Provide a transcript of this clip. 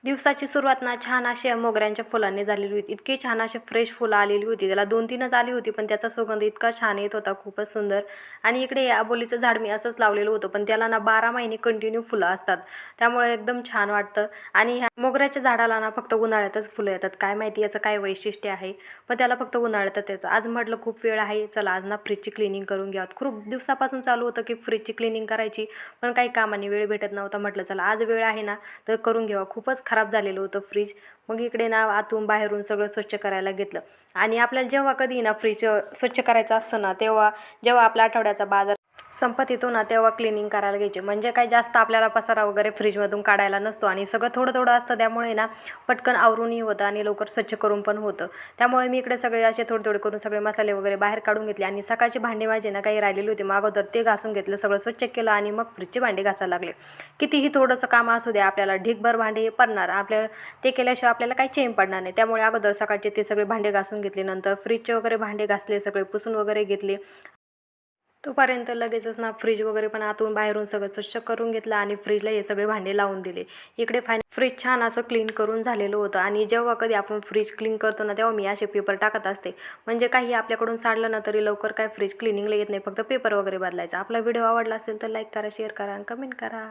दिवसाची सुरुवात ना छान अशी मोगऱ्यांच्या फुलांनी झालेली होती. इतकी छान अशी फ्रेश फुलं आलेली होती. त्याला 2-3च आली होती, पण त्याचा सुगंध इतका छान येत होता, खूपच सुंदर. आणि इकडे अबोलीचं झाड मी असंच लावलेलं होतं, पण त्याला ना 12 महिने कंटिन्यू फुलं असतात. त्यामुळे एकदम छान वाटतं. आणि ह्या मोगऱ्याच्या झाडाला ना फक्त उन्हाळ्यातच फुलं येतात. काय माहिती याचं काय वैशिष्ट्य आहे, पण त्याला फक्त उन्हाळ्यातच यायचं. आज म्हटलं खूप वेळ आहे, चला आज ना फ्रीजची क्लिनिंग करून घ्यावं. खूप दिवसापासून चालू होतं की फ्रीजची क्लिनिंग करायची, पण काही कामाने वेळ भेटत नव्हता. म्हटलं चला आज वेळ आहे ना, तर करून घ्यावं. खूपच खराब झालेलं होतं फ्रीज. मग इकडे ना आतून बाहेरून सगळं स्वच्छ करायला घेतलं. आणि आपल्याला जेव्हा कधी ना फ्रीज स्वच्छ करायचं असतं ना, जेव्हा आपल्या आठवड्याचा बाजार संपत येतो ना, तेव्हा क्लिनिंग करायला घ्यायची. म्हणजे काही जास्त आपल्याला पसारा वगैरे फ्रीजमधून काढायला नसतो आणि सगळं थोडं थोडं असतं. त्यामुळे ना पटकन आवरूनही होतं आणि लवकर स्वच्छ करून पण होतं. त्यामुळे मी इकडे सगळे असे थोडे थोडे करून सगळे मसाले वगैरे बाहेर काढून घेतले. आणि सकाळची भांडी माझे ना काही राहिलेली होती, मग अगोदर ते घासून घेतलं, सगळं स्वच्छ केलं आणि मग फ्रीजची भांडी घासायला लागले. कितीही थोडंसं काम असू द्या, आपल्याला ढीगभर भांडे हे पडणार. ते केल्याशिवाय आपल्याला काही चैन पडणार नाही. त्यामुळे अगोदर सकाळचे ते सगळे भांडे घासून घेतले. नंतर फ्रीजचे वगैरे भांडे घासले, सगळे पुसून वगैरे घेतले. तोपर्यंत लगेचच ना फ्रीज वगैरे पण आतून बाहेरून सगळं स्वच्छ करून घेतलं आणि फ्रीजला हे सगळे भांडे लावून दिले. इकडे फ्रीज छान असं क्लीन करून झालेलं होतं. आणि जेव्हा कधी आपण फ्रीज क्लीन करतो ना, तेव्हा मी असे पेपर टाकत असते. म्हणजे काही आपल्याकडून सांडलं ना, तरी लवकर काय फ्रीज क्लिनिंगला येत नाही. फक्त पेपर वगैरे बदलायचा. आपला व्हिडिओ आवडला असेल तर लाईक करा, शेअर करा आणि कमेंट करा.